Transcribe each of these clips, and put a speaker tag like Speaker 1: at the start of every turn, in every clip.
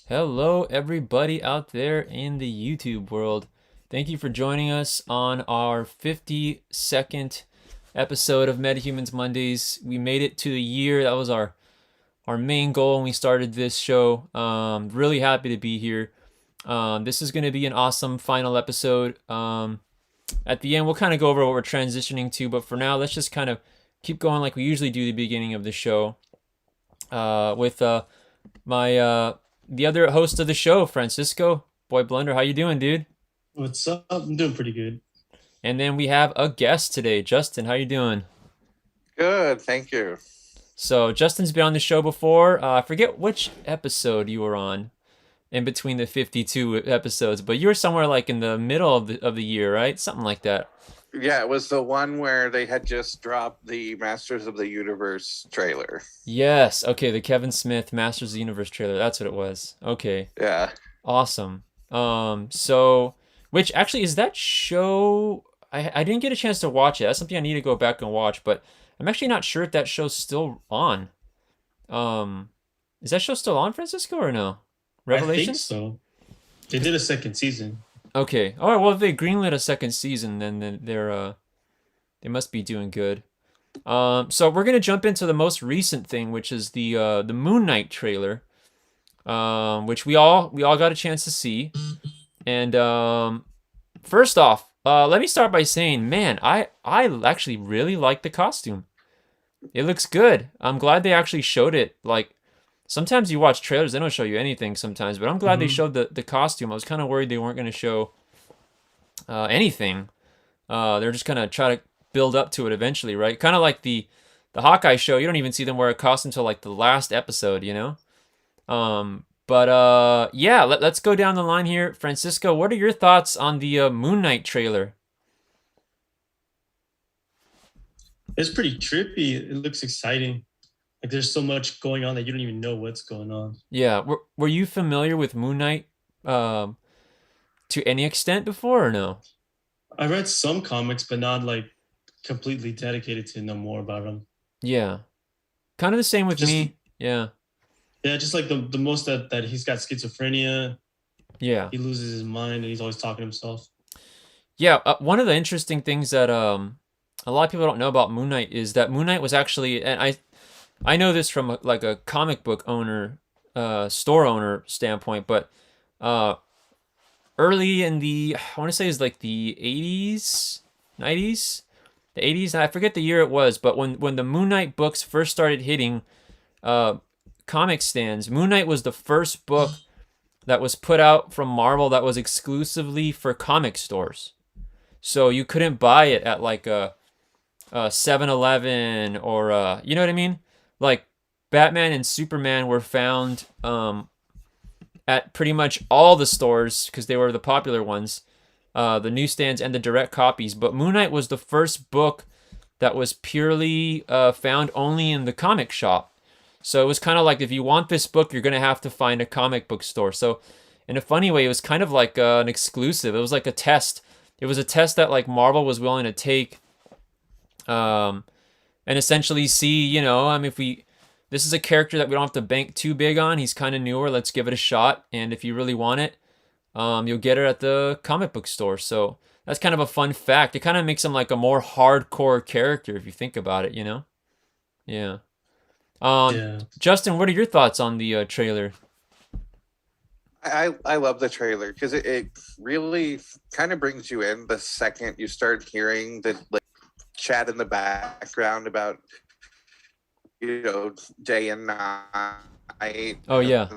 Speaker 1: Hello, everybody out there in the YouTube world. Thank you for joining us on our 52nd episode of Metahumans Mondays. We made it to a year. That was our main goal when we started this show. Really happy to be here. This is going to be an awesome final episode. At the end, we'll kind of go over what we're transitioning to, but for now, let's just kind of keep going like we usually do the beginning of the show with my the other host of the show, Francisco Boy Blunder. How you doing, dude?
Speaker 2: What's up? I'm doing pretty good.
Speaker 1: And then we have a guest today, Justin. How you doing?
Speaker 3: Good, thank you.
Speaker 1: So Justin's been on the show before. I forget which episode you were on in between the 52 episodes, but you were somewhere like in the middle of the year, right? Something like that.
Speaker 3: Yeah, it was the one where they had just dropped the Masters of the Universe trailer.
Speaker 1: Yes. Okay, the Kevin Smith Masters of the Universe trailer. That's what it was. Okay.
Speaker 3: Yeah.
Speaker 1: Awesome. So which actually is that show I didn't get a chance to watch it. That's something I need to go back and watch, but I'm actually not sure if that show's still on. Um is that show still on, Francisco, or no?
Speaker 2: I think
Speaker 1: Revelations?
Speaker 2: so. They did a second season.
Speaker 1: Okay. All right, well if they greenlit a second season, then they must be doing good. So we're gonna jump into the most recent thing, which is the Moon Knight trailer. Which we all got a chance to see. And first off, let me start by saying, man, I actually really like the costume. It looks good. I'm glad they actually showed it. Like sometimes you watch trailers, they don't show you anything sometimes, but I'm glad they
Speaker 2: Hmm.
Speaker 1: showed the costume. I was kind of worried they weren't going to show anything. They're just gonna try to build up to it eventually, right? Kind of like the Hawkeye show. You don't even see them wear a costume until like the last episode, you know. But yeah, let's go down the line here. Francisco, what are your thoughts on the Moon Knight trailer?
Speaker 2: It's pretty trippy. It looks exciting. Like there's so much going on that you don't even know what's going on.
Speaker 1: Yeah, were you familiar with Moon Knight um, to any extent before or no?
Speaker 2: I read some comics, but not like completely dedicated to know more about them.
Speaker 1: Yeah, kind of the same with
Speaker 2: Just
Speaker 1: me. Yeah,
Speaker 2: yeah, just like the most that he's got schizophrenia.
Speaker 1: yeah,
Speaker 2: He loses his mind and he's always talking to himself.
Speaker 1: yeah. One of the interesting things that a lot of people don't know about Moon Knight is that Moon Knight was actually, and I know this from like a comic book owner, store owner standpoint, but uh, early in the I want to say is like the 80s, 90s, the 80s. I forget the year it was, but when the Moon Knight books first started hitting uh, comic stands, Moon Knight was the first book that was put out from Marvel that was exclusively for comic stores. So you couldn't buy it at like a 7-Eleven or you know what I mean? Like Batman and Superman were found at pretty much all the stores because they were the popular ones, the newsstands and the direct copies. But Moon Knight was the first book that was purely found only in the comic shop. So it was kind of like if you want this book, you're gonna have to find a comic book store. So in a funny way, it was kind of like an exclusive. It was like a test. It was a test that like Marvel was willing to take, um, and essentially see, I mean, if we this is a character that we don't have to bank too big on. He's kind of newer. Let's give it a shot. And if you really want it, you'll get it at the comic book store. So that's kind of a fun fact. It kind of makes him like a more hardcore character if you think about it, you know? Yeah.
Speaker 2: Yeah.
Speaker 1: Justin, what are your thoughts on the trailer?
Speaker 3: I love the trailer because it really kind of brings you in the second you start hearing the like chat in the background about day and night
Speaker 1: Oh yeah,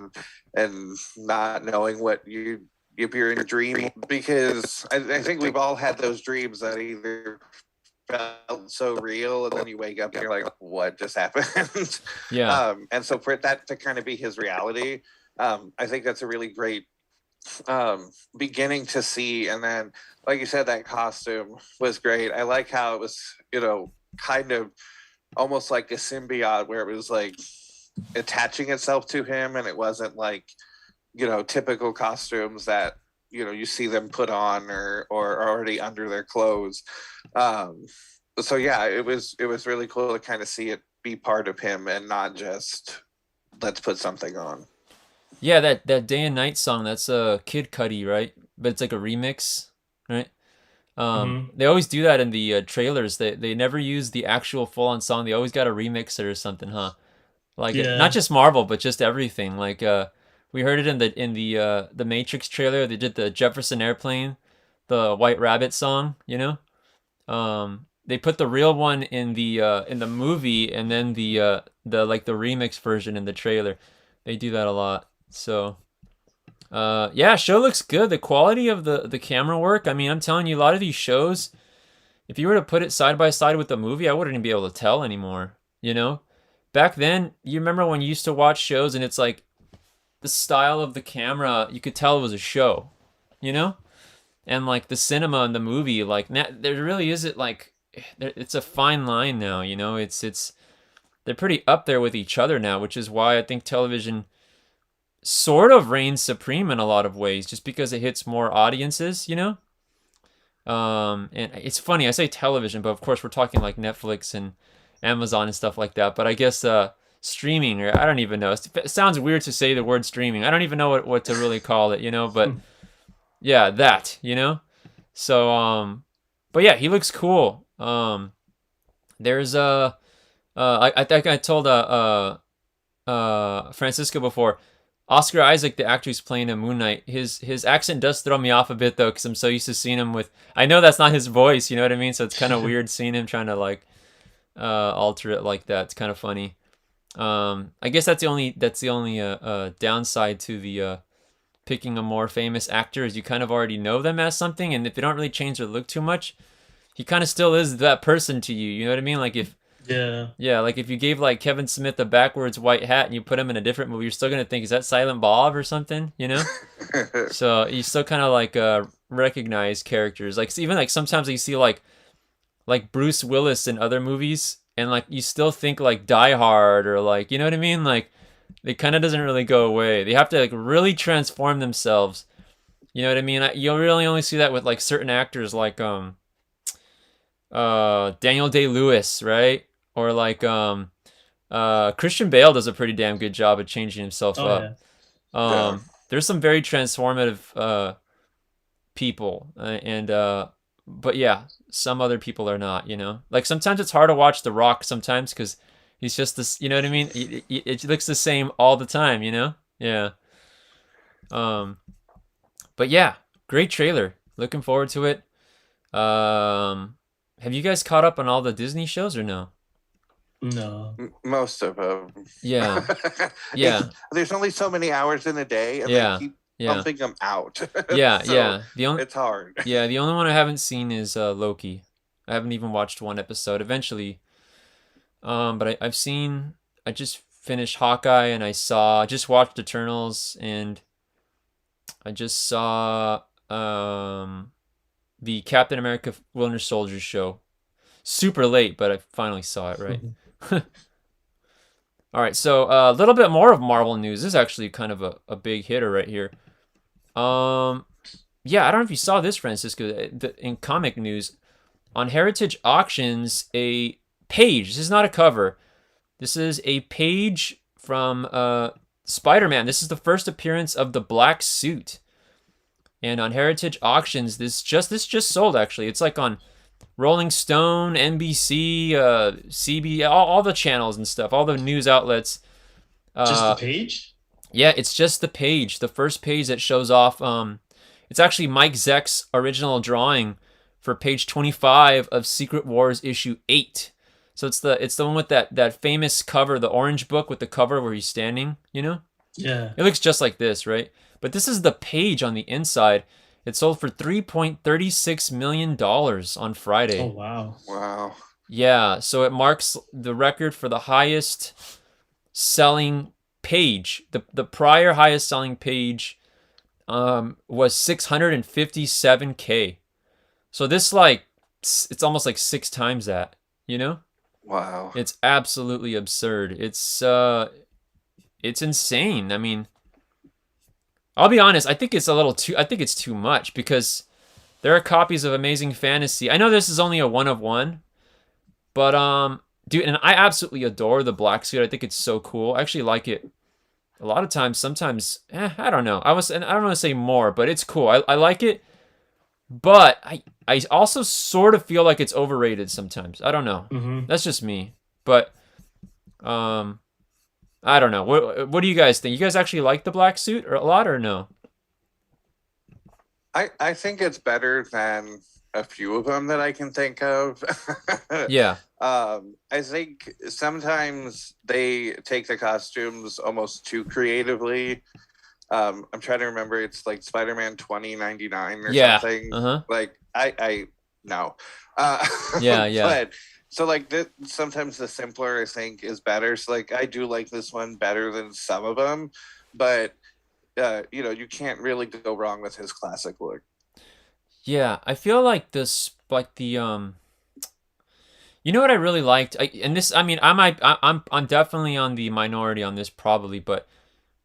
Speaker 3: and not knowing what you appear in a dream because I think we've all had those dreams that either felt so real and then you wake up and you're like what just happened.
Speaker 1: yeah,
Speaker 3: And so for that to kind of be his reality, I think that's a really great beginning to see. And then like you said, that costume was great. I like how it was kind of almost like a symbiote where it was like attaching itself to him and it wasn't like typical costumes that you see them put on or are already under their clothes. um so yeah, it was really cool to kind of see it be part of him and not just let's put something on.
Speaker 1: Yeah, that Day and Night song, that's Kid Cudi, right? But it's like a remix, right?
Speaker 2: Hmm.
Speaker 1: They always do that in the trailers. They never use the actual full on song. They always got to remix it or something, huh? Like not
Speaker 2: Yeah.
Speaker 1: just Marvel, but just everything. Like we heard it in the Matrix trailer. They did the Jefferson Airplane, the White Rabbit song, you know? They put the real one in the movie, and then the like the remix version in the trailer. They do that a lot. So yeah, show looks good. The quality of the camera work. I mean, I'm telling you, a lot of these shows, if you were to put it side by side with the movie, I wouldn't even be able to tell anymore. You know, back then, you remember when you used to watch shows and it's like the style of the camera, you could tell it was a show. You know, and like the cinema and the movie, like there really isn't like it's a fine line now. You know, it's they're pretty up there with each other now, which is why I think television sort of reigns supreme in a lot of ways, just because it hits more audiences. You know, and it's funny I say television, but of course we're talking like Netflix and Amazon and stuff like that. But I guess streaming, or I don't even know. It sounds weird to say the word streaming. I don't even know what to really call it. You know, but yeah, that, you know? So, but yeah, he looks cool. There's I think I told Francisco before. Oscar Isaac, the actor who's playing in Moon Knight, his accent does throw me off a bit though, because I'm so used to seeing him with. I know that's not his voice, you know what I mean? So it's kind of weird seeing him trying to like alter it like that. It's kind of funny. I guess that's the only downside to the picking a more famous actor is you kind of already know them as something, and if they don't really change their look too much, he kind of still is that person to you. You know what I mean? Like if
Speaker 2: Yeah.
Speaker 1: yeah, like if you gave like Kevin Smith a backwards white hat and you put him in a different movie, you're still gonna think, is that Silent Bob or something? You know? So you still kind of like recognize characters. Like even like sometimes you see like Bruce Willis in other movies, and like you still think like Die Hard or like, you know what I mean? Like it kind of doesn't really go away. They have to like really transform themselves. You know what I mean? You really only see that with like certain actors like Daniel Day-Lewis, right? Or like Christian Bale does a pretty damn good job of changing himself
Speaker 2: Oh
Speaker 1: up.
Speaker 2: yeah.
Speaker 3: Yeah.
Speaker 1: There's some very transformative people, and but yeah, some other people are not. You know, like sometimes it's hard to watch The Rock sometimes because he's just this. You know what I mean? It looks the same all the time. You know? Yeah. Um, but yeah, great trailer. Looking forward to it. Have you guys caught up on all the Disney shows or no?
Speaker 2: No.
Speaker 3: Most of them.
Speaker 1: Yeah, yeah,
Speaker 3: There's only so many hours in a day, and
Speaker 1: yeah,
Speaker 3: they keep
Speaker 1: yeah,
Speaker 3: pumping them out.
Speaker 1: yeah,
Speaker 3: So
Speaker 1: yeah. The only
Speaker 3: it's hard.
Speaker 1: yeah, the only one I haven't seen is Loki. I haven't even watched one episode. Eventually, but I've seen. I just finished Hawkeye, and I just watched Eternals, and I just saw the Captain America Winter Soldier show. Super late, but I finally saw it. Right. All right, so a little bit more of Marvel news. This is actually kind of a big hitter right here. Yeah, I don't know if you saw this, Francisco. In comic news, on Heritage Auctions, a page. This is not a cover. This is a page from Spider-Man. This is the first appearance of the black suit. And on Heritage Auctions, this just sold actually. It's like on Rolling Stone, NBC, CB, all the channels and stuff, all the news outlets.
Speaker 2: Just the page?
Speaker 1: Yeah, it's just the page, the first page that shows off. It's actually Mike Zeck's original drawing for page 25 of Secret Wars issue 8. So it's the one with that famous cover, the orange book with the cover where he's standing, you know?
Speaker 2: Yeah.
Speaker 1: It looks just like this, right? But this is the page on the inside. It sold for $3.36 million on Friday.
Speaker 2: Oh wow.
Speaker 3: Wow.
Speaker 1: Yeah, so it marks the record for the highest selling page. The prior highest selling page was 657K. So this like it's almost like 6 times that, you know?
Speaker 3: Wow.
Speaker 1: It's absolutely absurd. It's insane. I mean, I'll be honest, I think it's too much because there are copies of Amazing Fantasy. I know this is only a one of one, but dude, and I absolutely adore the black suit. I think it's so cool. I actually like it a lot of times, sometimes, I don't know. And I don't want to say more, but it's cool. I like it, but I also sort of feel like it's overrated sometimes. I don't know.
Speaker 2: Mm-hmm.
Speaker 1: That's just me. But I don't know. What do you guys think? You guys actually like the black suit or a lot or no?
Speaker 3: I think it's better than a few of them that I can think of.
Speaker 1: Yeah.
Speaker 3: I think sometimes they take the costumes almost too creatively. I'm trying to remember. It's like Spider-Man 2099 or
Speaker 1: Yeah.
Speaker 3: something.
Speaker 1: Uh-huh.
Speaker 3: Like I no.
Speaker 1: Yeah.
Speaker 3: But so like sometimes the simpler I think is better. So like I do like this one better than some of them, but you can't really go wrong with his classic look.
Speaker 1: Yeah, I feel like you know what I really liked? I mean, I'm definitely on the minority on this probably, but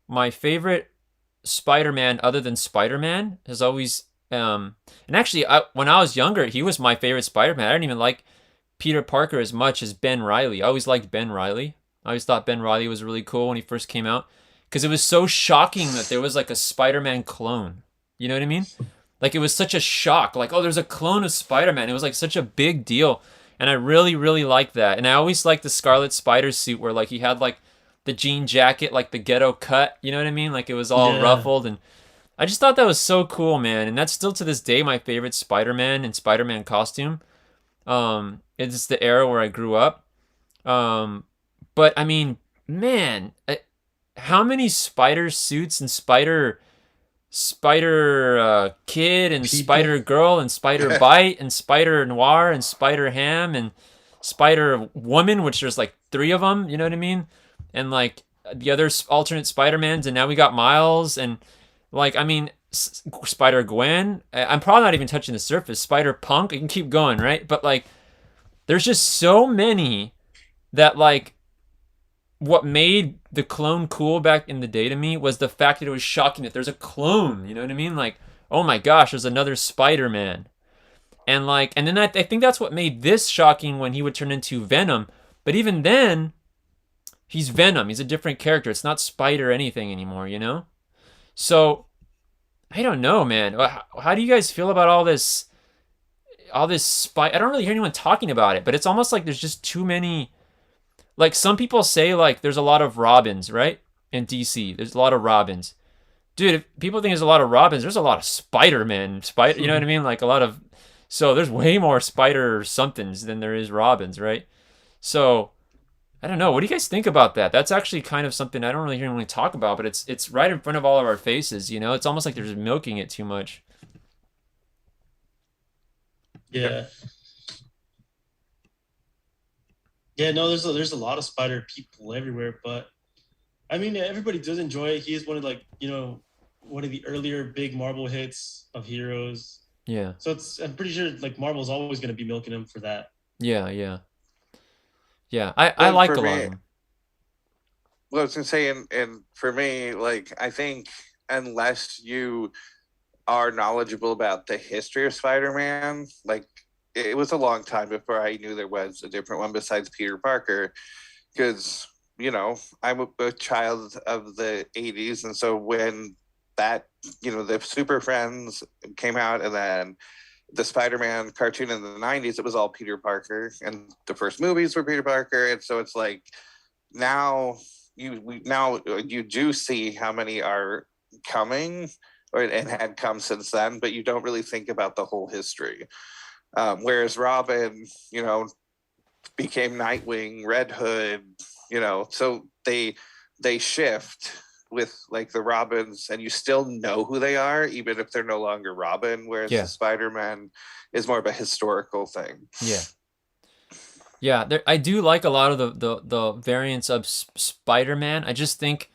Speaker 1: my favorite Spider-Man other than Spider-Man has always and actually when I was younger, he was my favorite Spider-Man. I didn't even like Peter Parker as much as Ben Reilly. I always liked Ben Reilly. I always thought Ben Reilly was really cool when he first came out because it was so shocking that there was like a Spider-Man clone. You know what I mean? Like it was such a shock. Like, oh, there's a clone of Spider-Man. It was like such a big deal. And I really, really liked that. And I always liked the Scarlet Spider suit where like he had like the jean jacket, like the ghetto cut. You know what I mean? Like it was all ruffled. And I just thought that was so cool, man. And that's still to this day my favorite Spider-Man and Spider-Man costume. It's the era where I grew up. But I mean, man, how many spider suits and spider kid and
Speaker 2: People.
Speaker 1: Spider Girl and Spider Bite and Spider Noir and Spider Ham and Spider Woman, which there's like 3 of them, you know what I mean? And like the other alternate Spider-Mans, and now we got Miles and like, I mean, Spider Gwen. I'm probably not even touching the surface. Spider Punk, you can keep going, right? But like, there's just so many that like, what made the clone cool back in the day to me was the fact that it was shocking that there's a clone. You know what I mean? Like, oh my gosh, there's another Spider-Man. And like, and then I think that's what made this shocking when he would turn into Venom. But even then, he's Venom. He's a different character. It's not Spider anything anymore, you know? So, I don't know, man. How do you guys feel about all this I don't really hear anyone talking about it, but it's almost like there's just too many. Like some people say like there's a lot of Robins, right? In DC, there's a lot of Robins. Dude, if people think there's a lot of Robins, there's a lot of Spider-Man. You know what I mean? Like a lot of, so there's way more Spider somethings than there is Robins, right? So I don't know. What do you guys think about that? That's actually kind of something I don't really hear anyone talk about, but it's right in front of all of our faces. You know, it's almost like they're just milking it too much.
Speaker 2: Yeah. Yeah, no, there's a lot of spider people everywhere, but I mean everybody does enjoy it. He is one of one of the earlier big Marvel hits of heroes.
Speaker 1: Yeah.
Speaker 2: So I'm pretty sure like Marvel's always gonna be milking him for that.
Speaker 1: Yeah. I like a lot of them.
Speaker 3: Well, I was gonna say, and for me, like I think unless you are knowledgeable about the history of Spider-Man, like it was a long time before I knew there was a different one besides Peter Parker, because I'm a child of the 80s, and so when that the Super Friends came out, and then the Spider-Man cartoon in the 90s, it was all Peter Parker, and the first movies were Peter Parker, and so it's like now you do see how many are coming and had come since then, but you don't really think about the whole history. Whereas Robin, became Nightwing, Red Hood, so they shift with like the Robins, and you still know who they are, even if they're no longer Robin. Whereas the Spider-Man is more of a historical thing.
Speaker 1: Yeah, I do like a lot of the variants of Spider-Man. I just think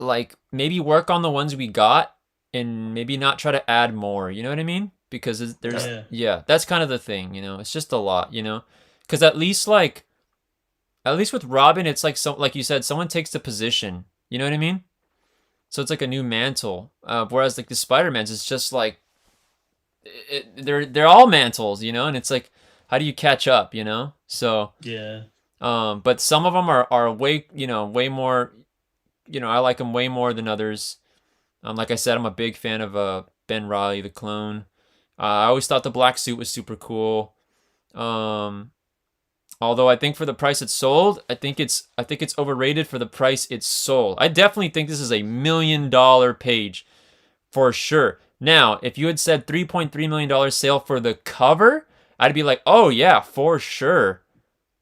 Speaker 1: like maybe work on the ones we got and maybe not try to add more. You know what I mean? Because there's that's kind of the thing. It's just a lot. Because at least with Robin, it's like like you said, someone takes the position. You know what I mean? So it's like a new mantle. Whereas like the Spider-Mans, it's just like they're all mantles, and it's like how do you catch up? So
Speaker 2: yeah.
Speaker 1: But some of them are way way more I like him way more than others. Like I said, I'm a big fan of Ben Reilly, the clone. I always thought the black suit was super cool. Although I think for the price it's sold, I think it's overrated for the price it's sold. I definitely think this is a $1 million page for sure. Now, if you had said $3.3 million sale for the cover, I'd be like, oh yeah, for sure.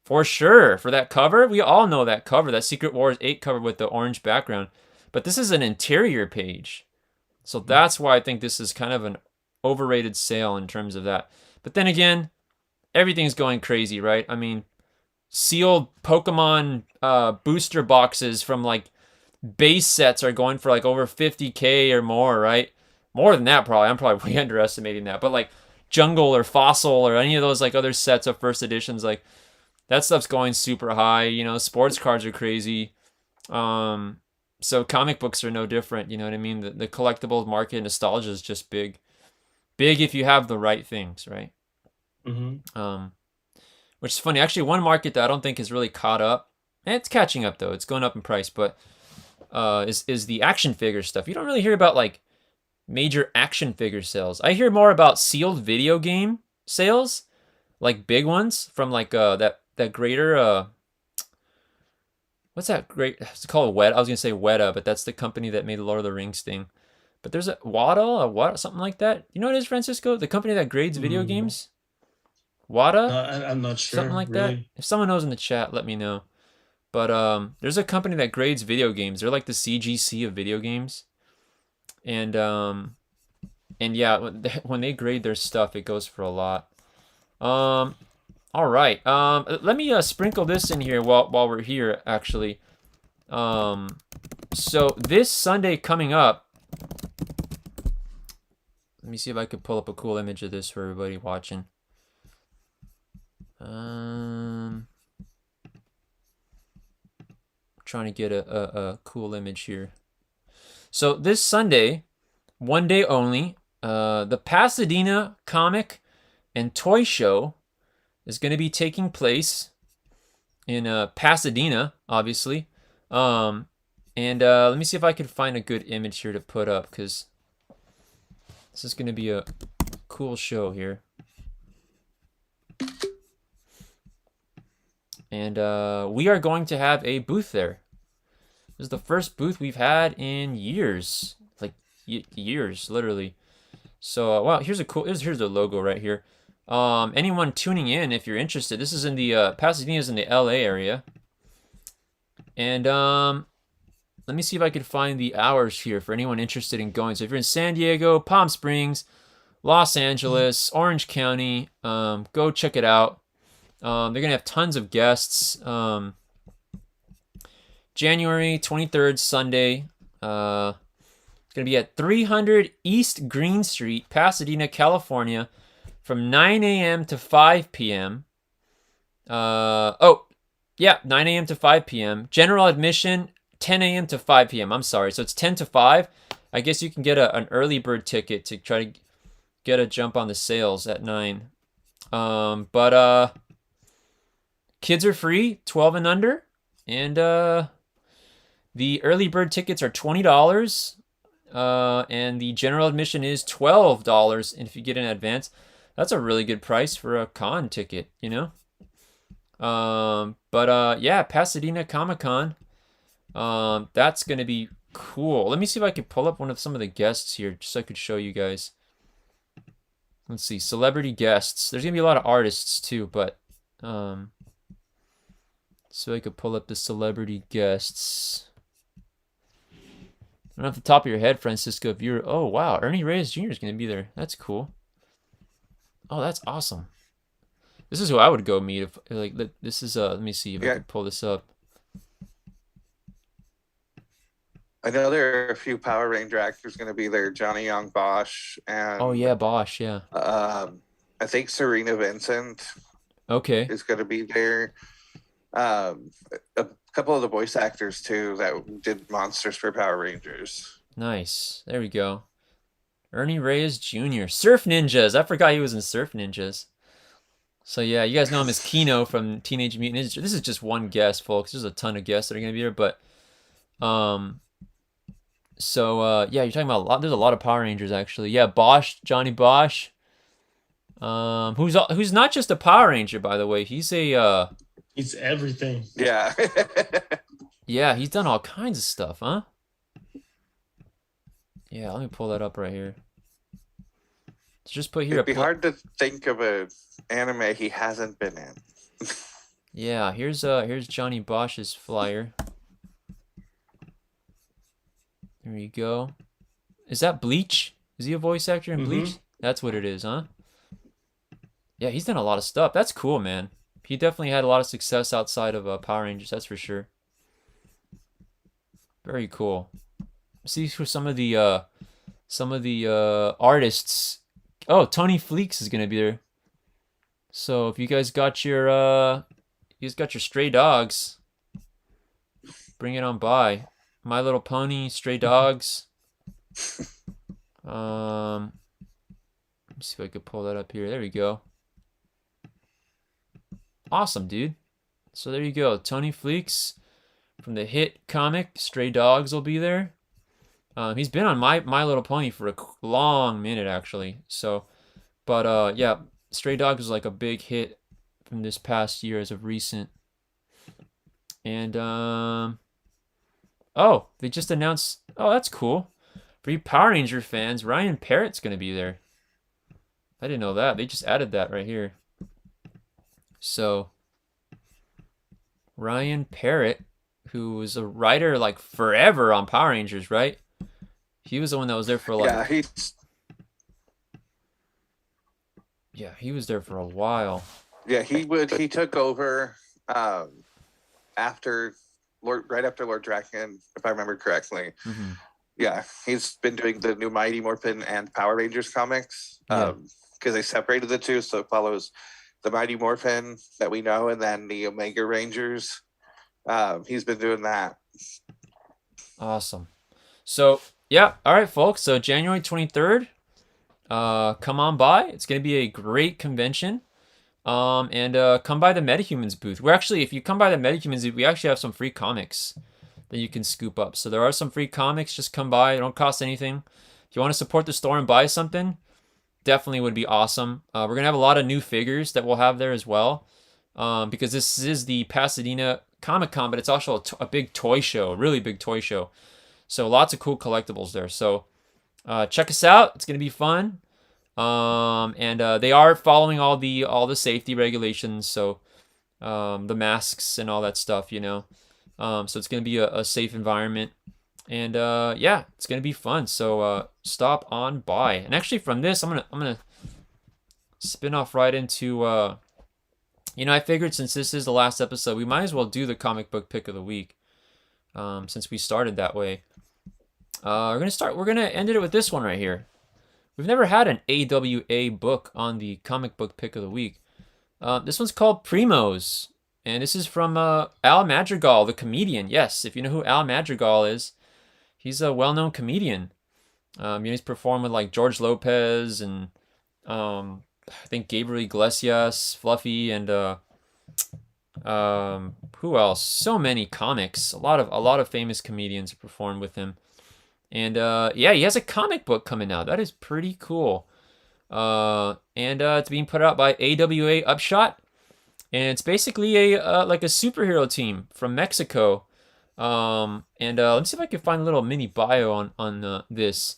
Speaker 1: For sure. For that cover, we all know that cover, that Secret Wars 8 cover with the orange background. But this is an interior page. So that's why I think this is kind of an overrated sale in terms of that. But then again, everything's going crazy, right? I mean, sealed Pokemon booster boxes from like base sets are going for like over 50K or more, right? More than that, probably. I'm probably way underestimating that. But like Jungle or Fossil or any of those like other sets of first editions, like that stuff's going super high. Sports cards are crazy. So comic books are no different. You know what I mean? The collectibles market, nostalgia is just big. Big if you have the right things, right?
Speaker 2: Mm-hmm.
Speaker 1: Which is funny. Actually, one market that I don't think is really caught up, and it's catching up though. It's going up in price, but is the action figure stuff. You don't really hear about like major action figure sales. I hear more about sealed video game sales, like big ones from like that greater what's that great? It's called Weta. I was gonna say Weta, but that's the company that made the Lord of the Rings thing. But there's a Wata, something like that. You know what it is, Francisco? The company that grades video games. Wata?
Speaker 2: I'm not sure.
Speaker 1: Something like
Speaker 2: really.
Speaker 1: that. If someone knows in the chat, let me know. But there's a company that grades video games. They're like the CGC of video games. And yeah, when they grade their stuff, it goes for a lot. All right. Let me sprinkle this in here while we're here, actually. So this Sunday coming up, let me see if I could pull up a cool image of this for everybody watching. Trying to get a cool image here. So this Sunday, one day only, the Pasadena Comic and Toy Show is going to be taking place in Pasadena, obviously. And let me see if I can find a good image here to put up, because this is going to be a cool show here. And we are going to have a booth there. This is the first booth we've had in years, like years, literally. So, wow, here's the logo right here. Anyone tuning in, if you're interested, this is in the Pasadena's in the LA area. And let me see if I can find the hours here for anyone interested in going. So if you're in San Diego, Palm Springs, Los Angeles, Orange County, go check it out. They're gonna have tons of guests. January 23rd, Sunday. It's gonna be at 300 East Green Street, Pasadena, California, from 9 a.m. to 5 p.m. 9 a.m. to 5 p.m. General admission 10 a.m. to 5 p.m. I'm sorry, so it's 10 to 5. I guess you can get an early bird ticket to try to get a jump on the sales at 9. But kids are free, 12 and under, and the early bird tickets are $20, and the general admission is $12. And if you get in advance, that's a really good price for a con ticket, you know. Yeah, Pasadena ComicCon. That's gonna be cool. Let me see if I can pull up some of the guests here, just so I could show you guys. Let's see, celebrity guests. There's gonna be a lot of artists too, but so I could pull up the celebrity guests. I don't know off the top of your head, Francisco, if you're... Oh, wow, Ernie Reyes Jr. is going to be there. That's cool. Oh, that's awesome. This is who I would go meet. If like, this is... let me see if I can pull this up.
Speaker 3: I know there are a few Power Ranger actors going to be there. Johnny Young Bosch and...
Speaker 1: Oh, yeah, Bosch, yeah.
Speaker 3: I think Serena Vincent is going to be there. A couple of the voice actors too that did monsters for Power Rangers.
Speaker 1: Nice. There we go. Ernie Reyes Jr. Surf Ninjas. I forgot he was in Surf Ninjas. So yeah, you guys know him as Kino from Teenage Mutant Ninja. This is just one guest, folks. There's a ton of guests that are going to be here, but So yeah, you're talking about a lot. There's a lot of Power Rangers actually. Yeah, Bosch, Johnny Bosch. Who's not just a Power Ranger, by the way. He's a
Speaker 2: It's everything.
Speaker 3: Yeah.
Speaker 1: yeah, he's done all kinds of stuff, huh? Yeah, let me pull that up right here. Let's just put here.
Speaker 3: It'd be hard to think of an anime he hasn't been in.
Speaker 1: Yeah, here's Johnny Bosch's flyer. There you go. Is that Bleach? Is he a voice actor in Bleach? That's what it is, huh? Yeah, he's done a lot of stuff. That's cool, man. He definitely had a lot of success outside of Power Rangers, that's for sure. Very cool. See who some of the artists. Oh, Tony Fleeks is gonna be there. So if you guys got your stray dogs, bring it on by. My Little Pony, Stray Dogs. Let me see if I could pull that up here. There we go. Awesome, dude. So there you go. Tony Fleeks from the hit comic Stray Dogs will be there. He's been on My Little Pony for a long minute, actually. So, but yeah, Stray Dogs was like a big hit from this past year as of recent. And oh, they just announced. Oh, that's cool. For you Power Ranger fans, Ryan Parrott's gonna be there. I didn't know that. They just added that right here. So, Ryan Parrott, who was a writer like forever on Power Rangers, right? He was the one that was there for like. Yeah, he was there for a while.
Speaker 3: Yeah, he took over after right after Lord Draken, if I remember correctly.
Speaker 1: Mm-hmm.
Speaker 3: Yeah, he's been doing the new Mighty Morphin and Power Rangers comics because they separated the two, so it follows the Mighty Morphin that we know and then the Omega Rangers. He's been doing that.
Speaker 1: Awesome. So yeah, all right, folks. So January 23rd, come on by. It's gonna be a great convention. And come by the Metahumans booth. We're actually, if you come by the Metahumans booth, we actually have some free comics that you can scoop up. So there are some free comics. Just come by. It don't cost anything. If you want to support the store and buy something, definitely would be awesome. We're gonna have a lot of new figures that we'll have there as well, because this is the Pasadena ComicCon, but it's also a big toy show, a really big toy show. So lots of cool collectibles there. So check us out. It's gonna be fun. And they are following all the safety regulations, so the masks and all that stuff, you know. So it's gonna be a safe environment, and yeah, it's gonna be fun. So stop on by. And actually, from this, I'm gonna spin off right into you know, I figured since this is the last episode, we might as well do the comic book pick of the week, since we started that way. We're gonna end it with this one right here. We've never had an AWA book on the comic book pick of the week. This one's called Primos, and this is from Al Madrigal, the comedian. Yes, if you know who Al Madrigal is, he's a well-known comedian. You know, he's performed with like George Lopez and I think Gabriel Iglesias, Fluffy, and who else? So many comics. A lot of famous comedians have performed with him. And yeah, he has a comic book coming out. That is pretty cool. And it's being put out by AWA Upshot, and it's basically a like a superhero team from Mexico. And let me see if I can find a little mini bio on this.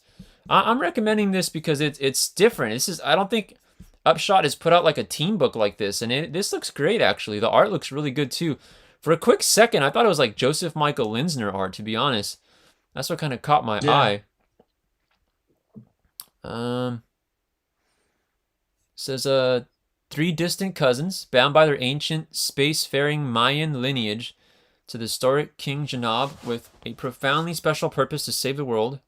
Speaker 1: I'm recommending this because it's different. I don't think Upshot has put out like a team book like this, and this looks great actually. The art looks really good too. For a quick second, I thought it was like Joseph Michael Linsner art, to be honest. That's what kind of caught my eye. Says three distant cousins, bound by their ancient spacefaring Mayan lineage to the historic King Janab with a profoundly special purpose to save the world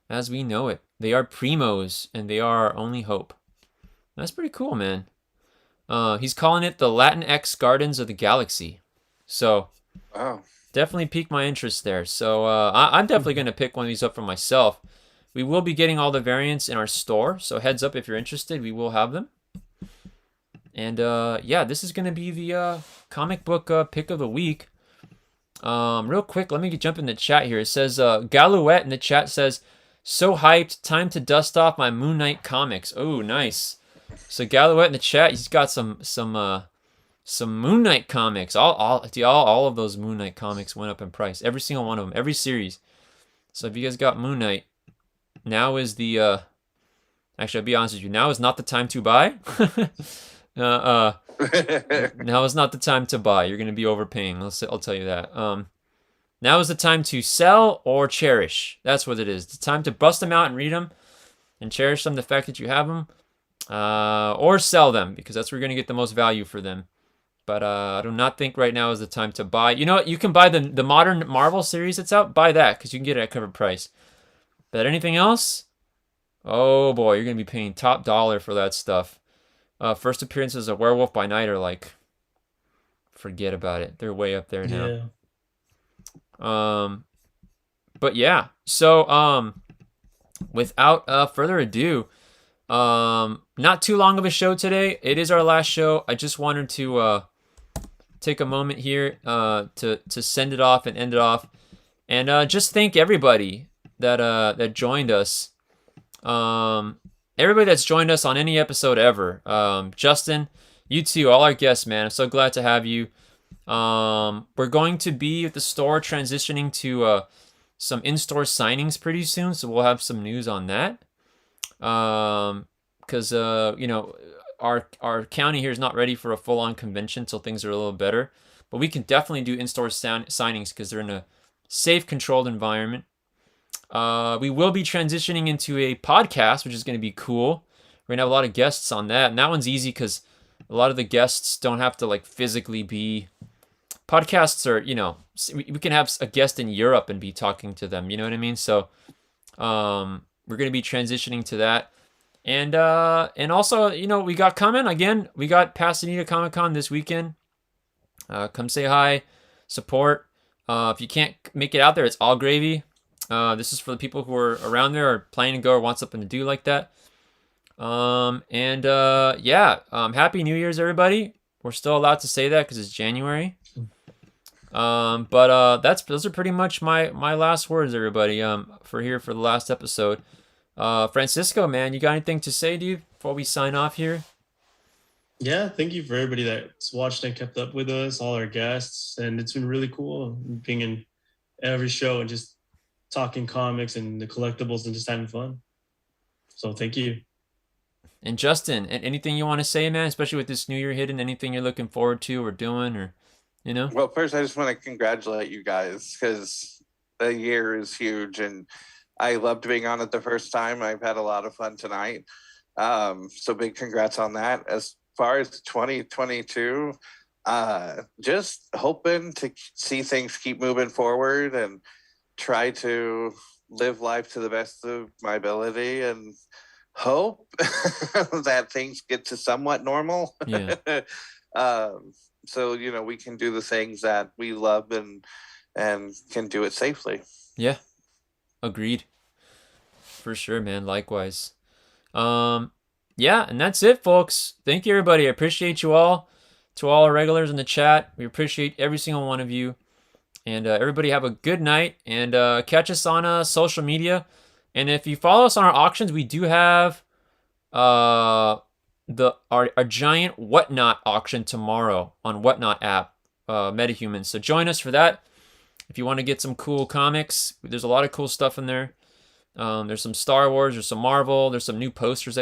Speaker 1: as we know it. They are primos, and they are our only hope. That's pretty cool, man. He's calling it the Latinx Gardens of the Galaxy. So,
Speaker 3: wow.
Speaker 1: Definitely piqued my interest there. So I'm definitely going to pick one of these up for myself. We will be getting all the variants in our store, so heads up if you're interested. We will have them. And yeah, this is going to be the comic book pick of the week. Real quick, let me jump in the chat here. It says Galouette in the chat says, "So hyped! Time to dust off my Moon Knight comics." Oh, nice. So Galouette in the chat, he's got some Moon Knight comics. All of those Moon Knight comics went up in price. Every single one of them, every series. So if you guys got Moon Knight, now is the actually, I'll be honest with you. Now is not the time to buy. Now is not the time to buy. You're gonna be overpaying. I'll tell you that. Now is the time to sell or cherish. That's what it is. It's time to bust them out and read them, and cherish them. The fact that you have them, or sell them because that's where you're gonna get the most value for them. But I do not think right now is the time to buy. You know what? You can buy the modern Marvel series that's out. Buy that because you can get it at cover price. But anything else? Oh boy, you're gonna be paying top dollar for that stuff. First appearances of Werewolf by Night are like, forget about it. They're way up there now. Yeah. But yeah. So without further ado, not too long of a show today. It is our last show. I just wanted to take a moment here to send it off and end it off, and just thank everybody that joined us. Everybody that's joined us on any episode ever. Justin, you too, all our guests, man. I'm so glad to have you. We're going to be at the store transitioning to some in-store signings pretty soon, so we'll have some news on that. Because you know, our county here is not ready for a full-on convention until things are a little better. But we can definitely do in-store signings because they're in a safe, controlled environment. We will be transitioning into a podcast, which is going to be cool. We're going to have a lot of guests on that. And that one's easy because a lot of the guests don't have to like physically be... Podcasts are, you know, we can have a guest in Europe and be talking to them. You know what I mean? So we're going to be transitioning to that. And also, you know, we got coming again. We got Pasadena ComicCon this weekend. Come say hi, support. If you can't make it out there, it's all gravy. This is for the people who are around there or planning to go or want something to do like that. Happy New Year's, everybody. We're still allowed to say that because it's January. Those are pretty much my last words, everybody. For the last episode. Francisco, man, you got anything to say, dude, before we sign off here?
Speaker 2: Yeah, thank you for everybody that's watched and kept up with us, all our guests, and it's been really cool being in every show and just talking comics and the collectibles and just having fun. So thank you.
Speaker 1: And Justin, anything you want to say, man, especially with this New Year hitting, anything you're looking forward to or doing, or, you know?
Speaker 3: Well, first, I just want to congratulate you guys because the year is huge and I loved being on it the first time. I've had a lot of fun tonight. So big congrats on that. As far as 2022, just hoping to see things keep moving forward and try to live life to the best of my ability and hope that things get to somewhat normal.
Speaker 1: Yeah.
Speaker 3: So, you know, we can do the things that we love and can do it safely.
Speaker 1: Yeah. Agreed. For sure, man. Likewise. And that's it, folks. Thank you, everybody. I appreciate you all. To all our regulars in the chat, we appreciate every single one of you. And everybody have a good night. And catch us on social media. And if you follow us on our auctions, we do have our giant Whatnot auction tomorrow on Whatnot app, Metahumans. So join us for that. If you want to get some cool comics, there's a lot of cool stuff in there. There's some Star Wars, there's some Marvel, there's some new posters that